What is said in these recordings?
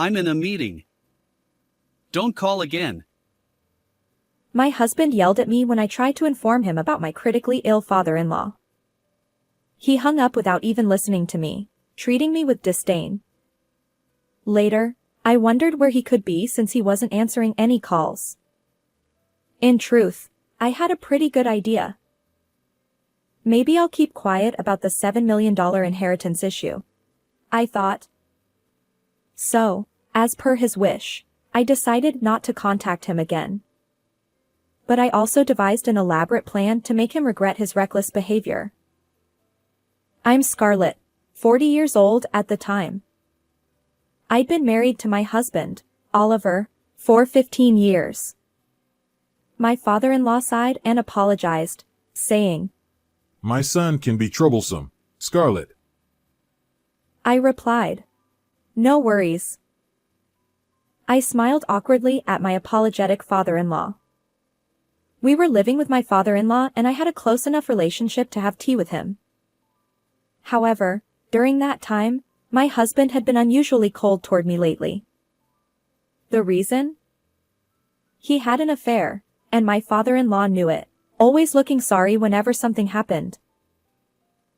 I'm in a meeting. Don't call again. My husband yelled at me when I tried to inform him about my critically ill father-in-law. He hung up without even listening to me, treating me with disdain. Later, I wondered where he could be since he wasn't answering any calls. In truth, I had a pretty good idea. Maybe I'll keep quiet about the $7 million inheritance issue, I thought. So, as per his wish, I decided not to contact him again. But I also devised an elaborate plan to make him regret his reckless behavior. I'm Scarlett, 40 years old at the time. I'd been married to my husband, Oliver, for 15 years. My father-in-law sighed and apologized, saying, "My son can be troublesome, Scarlett." I replied, "No worries." I smiled awkwardly at my apologetic father-in-law. We were living with my father-in-law and I had a close enough relationship to have tea with him. However, during that time, my husband had been unusually cold toward me lately. The reason? He had an affair, and my father-in-law knew it, always looking sorry whenever something happened.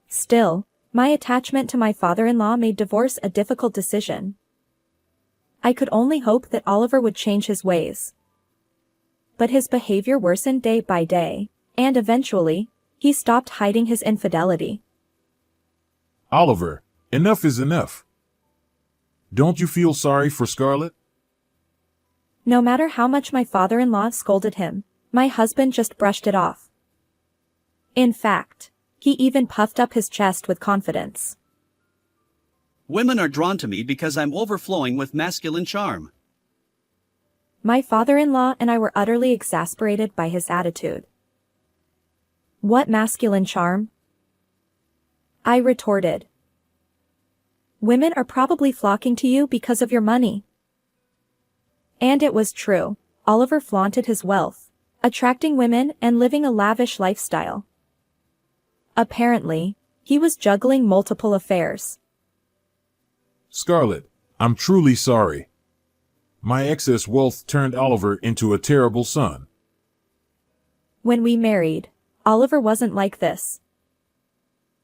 Still, my attachment to my father-in-law made divorce a difficult decision. I could only hope that Oliver would change his ways. But his behavior worsened day by day, and eventually, he stopped hiding his infidelity. Oliver, enough is enough. Don't you feel sorry for Scarlett? No matter how much my father-in-law scolded him, my husband just brushed it off. In fact, he even puffed up his chest with confidence. Women are drawn to me because I'm overflowing with masculine charm. My father-in-law and I were utterly exasperated by his attitude. What masculine charm? I retorted. Women are probably flocking to you because of your money. And it was true. Oliver flaunted his wealth, attracting women and living a lavish lifestyle. Apparently, he was juggling multiple affairs. Scarlett, I'm truly sorry. My excess wealth turned Oliver into a terrible son. When we married, Oliver wasn't like this.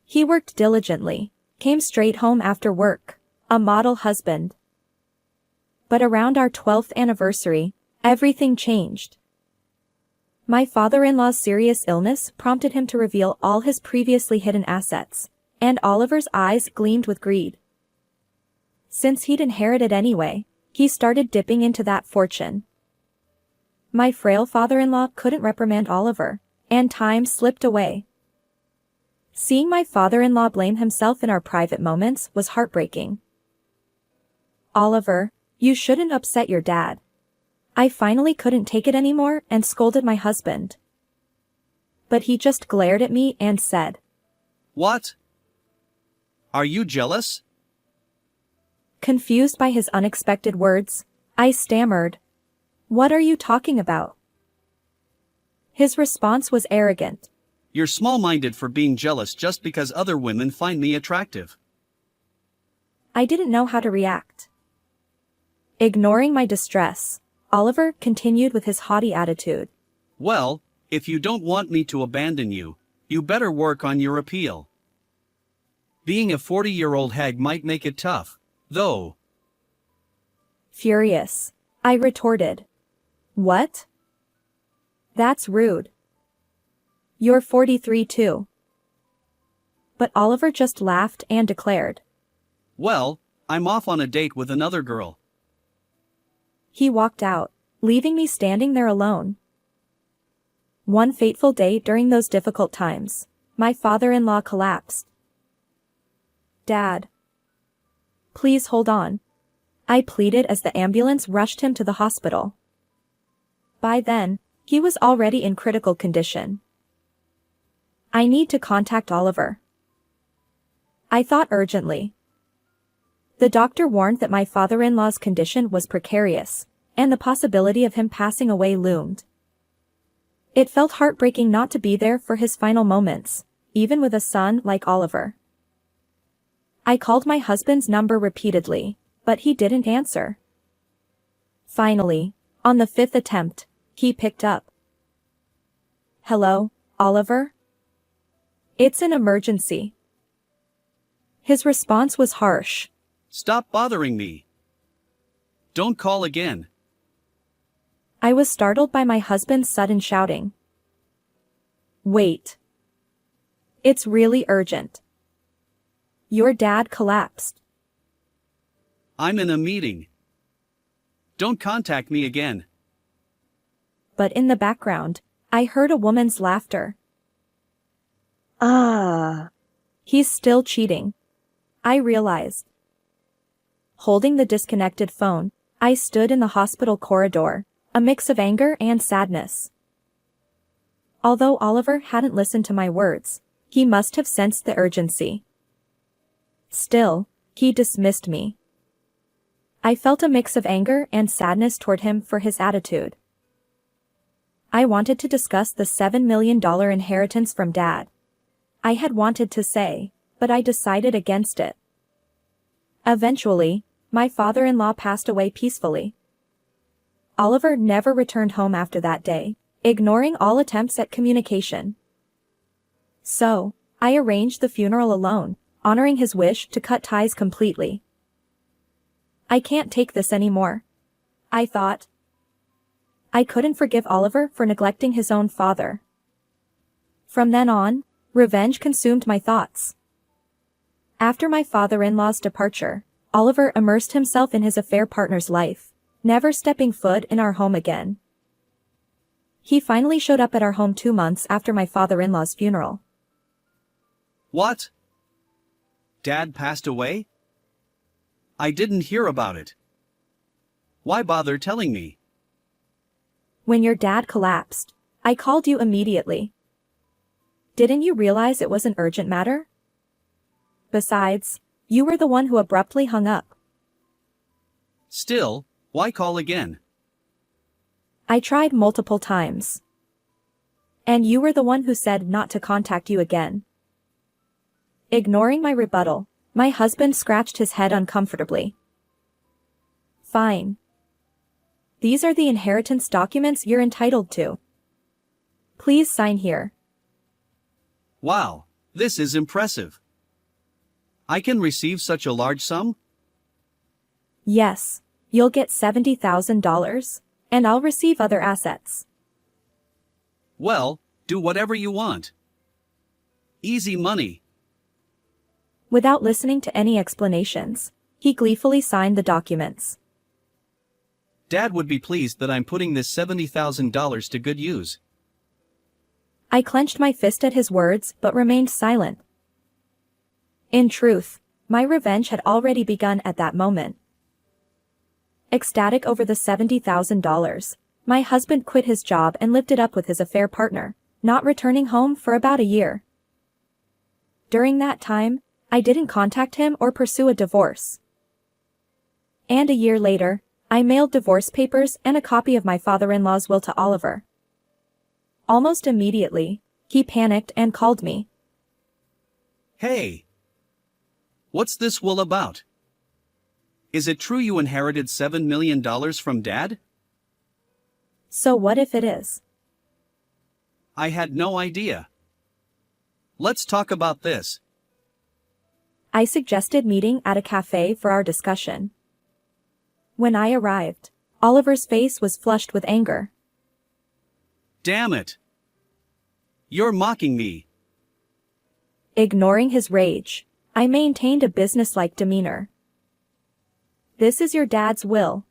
He worked diligently, came straight home after work, a model husband. But around our 12th anniversary, everything changed. My father-in-law's serious illness prompted him to reveal all his previously hidden assets, and Oliver's eyes gleamed with greed. Since he'd inherited anyway, he started dipping into that fortune. My frail father-in-law couldn't reprimand Oliver, and time slipped away. Seeing my father-in-law blame himself in our private moments was heartbreaking. "Oliver, you shouldn't upset your dad." I finally couldn't take it anymore and scolded my husband. But he just glared at me and said, What? Are you jealous? Confused by his unexpected words, I stammered, "What are you talking about?" His response was arrogant. You're small-minded for being jealous just because other women find me attractive. I didn't know how to react. Ignoring my distress, Oliver continued with his haughty attitude. Well, if you don't want me to abandon you, you better work on your appeal. Being a 40-year-old hag might make it tough, though. Furious, I retorted. What? That's rude. You're 43 too. But Oliver just laughed and declared, Well, I'm off on a date with another girl. He walked out, leaving me standing there alone. One fateful day during those difficult times, my father-in-law collapsed. Dad. Please hold on. I pleaded as the ambulance rushed him to the hospital. By then, he was already in critical condition. I need to contact Oliver. I thought urgently. The doctor warned that my father-in-law's condition was precarious, and the possibility of him passing away loomed. It felt heartbreaking not to be there for his final moments, even with a son like Oliver. I called my husband's number repeatedly, but he didn't answer. Finally, on the fifth attempt, he picked up. "Hello, Oliver? It's an emergency." His response was harsh. Stop bothering me. Don't call again. I was startled by my husband's sudden shouting. "Wait. It's really urgent. Your dad collapsed." I'm in a meeting. Don't contact me again. But in the background, I heard a woman's laughter. "Ah. He's still cheating," I realized. Holding the disconnected phone, I stood in the hospital corridor, a mix of anger and sadness. Although Oliver hadn't listened to my words, he must have sensed the urgency. Still, he dismissed me. I felt a mix of anger and sadness toward him for his attitude. I wanted to discuss the $7 million inheritance from Dad. I had wanted to say, but I decided against it. Eventually, my father-in-law passed away peacefully. Oliver never returned home after that day, ignoring all attempts at communication. So, I arranged the funeral alone, honoring his wish to cut ties completely. I can't take this anymore, I thought. I couldn't forgive Oliver for neglecting his own father. From then on, revenge consumed my thoughts. After my father-in-law's departure, Oliver immersed himself in his affair partner's life, never stepping foot in our home again. He finally showed up at our home 2 months after my father-in-law's funeral. What? Dad passed away? I didn't hear about it. Why bother telling me? When your dad collapsed, I called you immediately. Didn't you realize it was an urgent matter? Besides, you were the one who abruptly hung up. Still, why call again? I tried multiple times. And you were the one who said not to contact you again. Ignoring my rebuttal, my husband scratched his head uncomfortably. Fine. These are the inheritance documents you're entitled to. Please sign here. Wow, this is impressive. I can receive such a large sum? Yes, you'll get $70,000, and I'll receive other assets. Well, do whatever you want. Easy money. Without listening to any explanations, he gleefully signed the documents. Dad would be pleased that I'm putting this $70,000 to good use. I clenched my fist at his words but remained silent. In truth, my revenge had already begun at that moment. Ecstatic over the $70,000, my husband quit his job and lived it up with his affair partner, not returning home for about a year. During that time, I didn't contact him or pursue a divorce. And a year later, I mailed divorce papers and a copy of my father-in-law's will to Oliver. Almost immediately, he panicked and called me. Hey! What's this will about? Is it true you inherited $7 million from Dad? So what if it is? I had no idea. Let's talk about this. I suggested meeting at a cafe for our discussion. When I arrived, Oliver's face was flushed with anger. Damn it! You're mocking me. Ignoring his rage, I maintained a businesslike demeanor. This is your dad's will.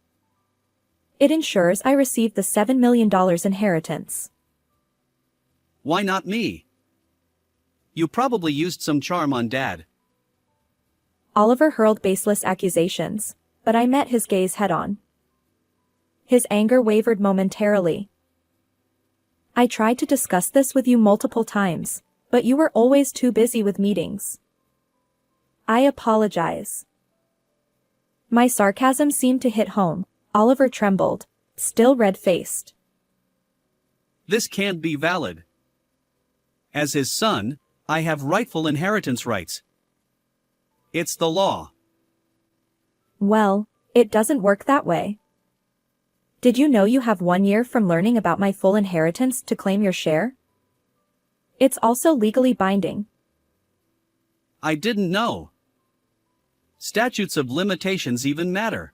It ensures I receive the $7 million inheritance. Why not me? You probably used some charm on Dad. Oliver hurled baseless accusations, but I met his gaze head-on. His anger wavered momentarily. I tried to discuss this with you multiple times, but you were always too busy with meetings. I apologize. My sarcasm seemed to hit home. Oliver trembled, still red-faced. This can't be valid. As his son, I have rightful inheritance rights. It's the law. Well, it doesn't work that way. Did you know you have 1 year from learning about my full inheritance to claim your share? It's also legally binding. I didn't know. Statutes of limitations even matter.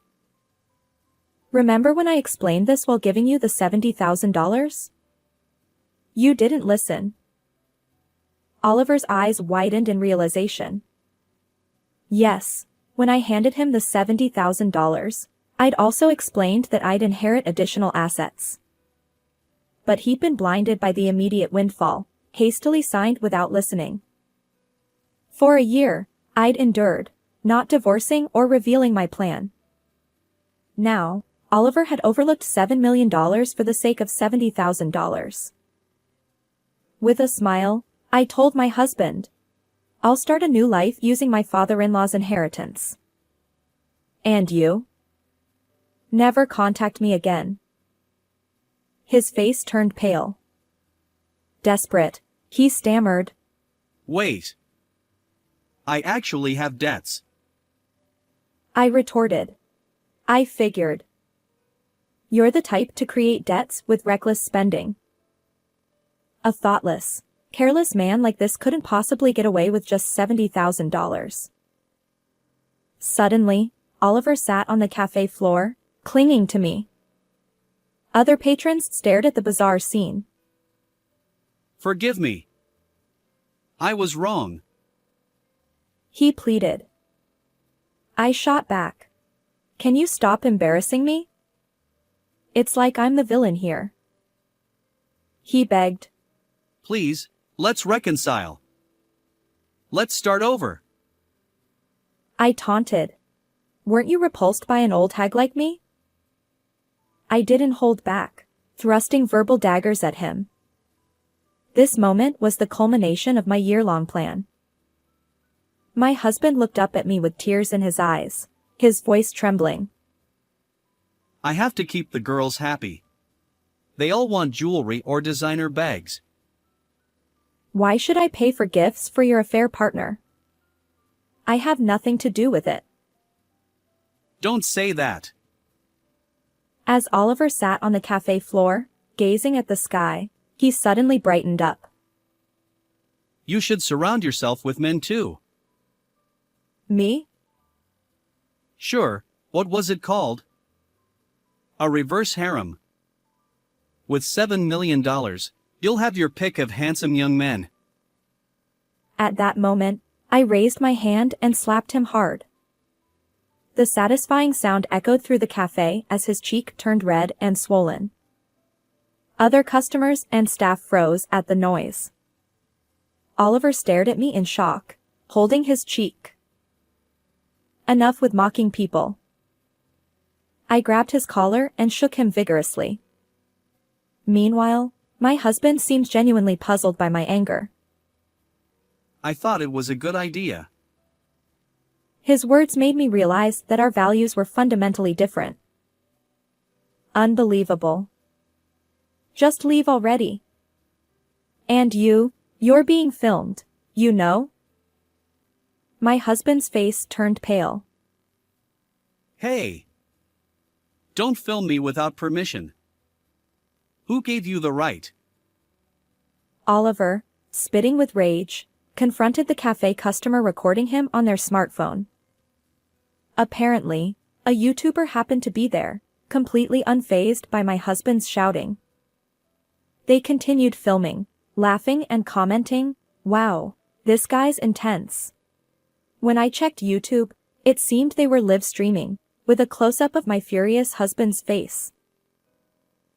Remember when I explained this while giving you the $70,000? You didn't listen. Oliver's eyes widened in realization. Yes, when I handed him the $70,000, I'd also explained that I'd inherit additional assets. But he'd been blinded by the immediate windfall, hastily signed without listening. For a year, I'd endured, not divorcing or revealing my plan. Now, Oliver had overlooked $7 million for the sake of $70,000. With a smile, I told my husband, I'll start a new life using my father-in-law's inheritance. And you? Never contact me again. His face turned pale. Desperate, he stammered. Wait. I actually have debts. I retorted. I figured. You're the type to create debts with reckless spending. A thoughtless, careless man like this couldn't possibly get away with just $70,000. Suddenly, Oliver sat on the cafe floor, clinging to me. Other patrons stared at the bizarre scene. Forgive me. I was wrong. He pleaded. I shot back. Can you stop embarrassing me? It's like I'm the villain here. He begged. Please, let's reconcile. Let's start over. I taunted. Weren't you repulsed by an old hag like me? I didn't hold back, thrusting verbal daggers at him. This moment was the culmination of my year-long plan. My husband looked up at me with tears in his eyes, his voice trembling. I have to keep the girls happy. They all want jewelry or designer bags. Why should I pay for gifts for your affair partner? I have nothing to do with it. Don't say that. As Oliver sat on the cafe floor, gazing at the sky, he suddenly brightened up. You should surround yourself with men too. Me? Sure, what was it called? A reverse harem. With $7 million, you'll have your pick of handsome young men. At that moment, I raised my hand and slapped him hard. The satisfying sound echoed through the cafe as his cheek turned red and swollen. Other customers and staff froze at the noise. Oliver stared at me in shock, holding his cheek. Enough with mocking people. I grabbed his collar and shook him vigorously. Meanwhile, my husband seemed genuinely puzzled by my anger. I thought it was a good idea. His words made me realize that our values were fundamentally different. Unbelievable. Just leave already. And you're being filmed, you know? My husband's face turned pale. Hey! Don't film me without permission. Who gave you the right? Oliver, spitting with rage, confronted the cafe customer recording him on their smartphone. Apparently, a YouTuber happened to be there, completely unfazed by my husband's shouting. They continued filming, laughing and commenting, "Wow, this guy's intense." When I checked YouTube, it seemed they were live streaming, with a close-up of my furious husband's face.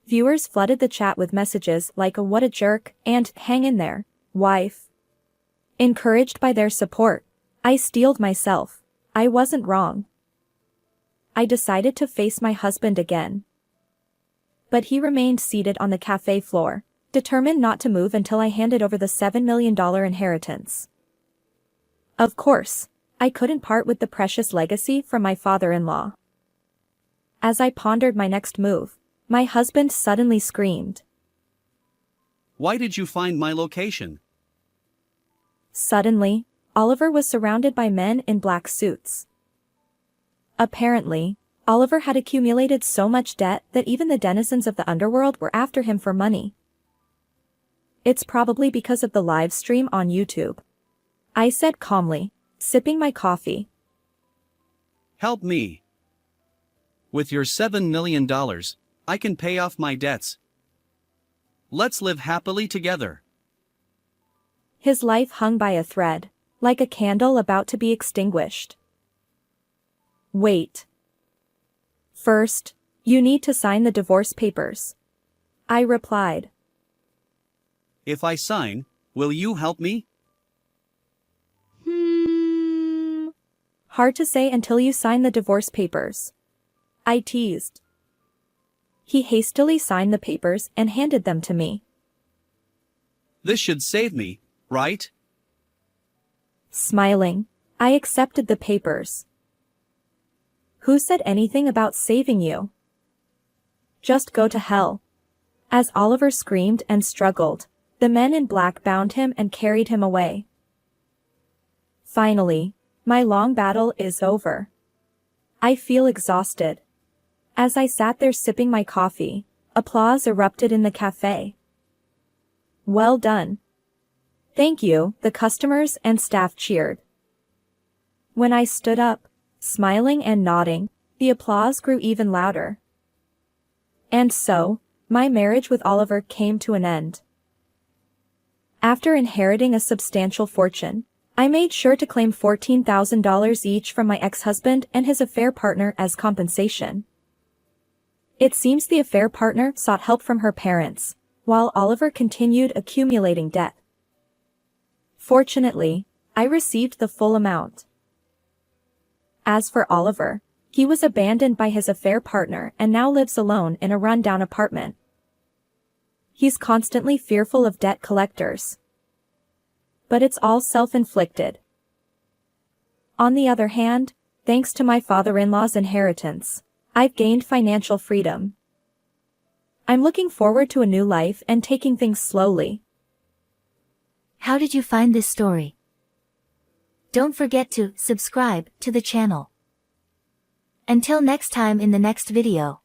Viewers flooded the chat with messages like "what a jerk" and "hang in there, wife." Encouraged by their support, I steeled myself. I wasn't wrong. I decided to face my husband again. But he remained seated on the cafe floor, determined not to move until I handed over the $7 million inheritance. Of course, I couldn't part with the precious legacy from my father-in-law. As I pondered my next move, my husband suddenly screamed. Why did you find my location? Suddenly, Oliver was surrounded by men in black suits. Apparently, Oliver had accumulated so much debt that even the denizens of the underworld were after him for money. It's probably because of the live stream on YouTube, I said calmly, sipping my coffee. Help me. With your $7 million, I can pay off my debts. Let's live happily together. His life hung by a thread, like a candle about to be extinguished. Wait. First, you need to sign the divorce papers, I replied. If I sign, will you help me? Hard to say until you sign the divorce papers, I teased. He hastily signed the papers and handed them to me. This should save me, right? Smiling, I accepted the papers. Who said anything about saving you? Just go to hell. As Oliver screamed and struggled, the men in black bound him and carried him away. Finally, my long battle is over. I feel exhausted. As I sat there sipping my coffee, applause erupted in the cafe. Well done. Thank you, the customers and staff cheered. When I stood up, smiling and nodding, the applause grew even louder. And so, my marriage with Oliver came to an end. After inheriting a substantial fortune, I made sure to claim $14,000 each from my ex-husband and his affair partner as compensation. It seems the affair partner sought help from her parents, while Oliver continued accumulating debt. Fortunately, I received the full amount. As for Oliver, he was abandoned by his affair partner and now lives alone in a run-down apartment. He's constantly fearful of debt collectors. But it's all self-inflicted. On the other hand, thanks to my father-in-law's inheritance, I've gained financial freedom. I'm looking forward to a new life and taking things slowly. How did you find this story? Don't forget to subscribe to the channel. Until next time in the next video.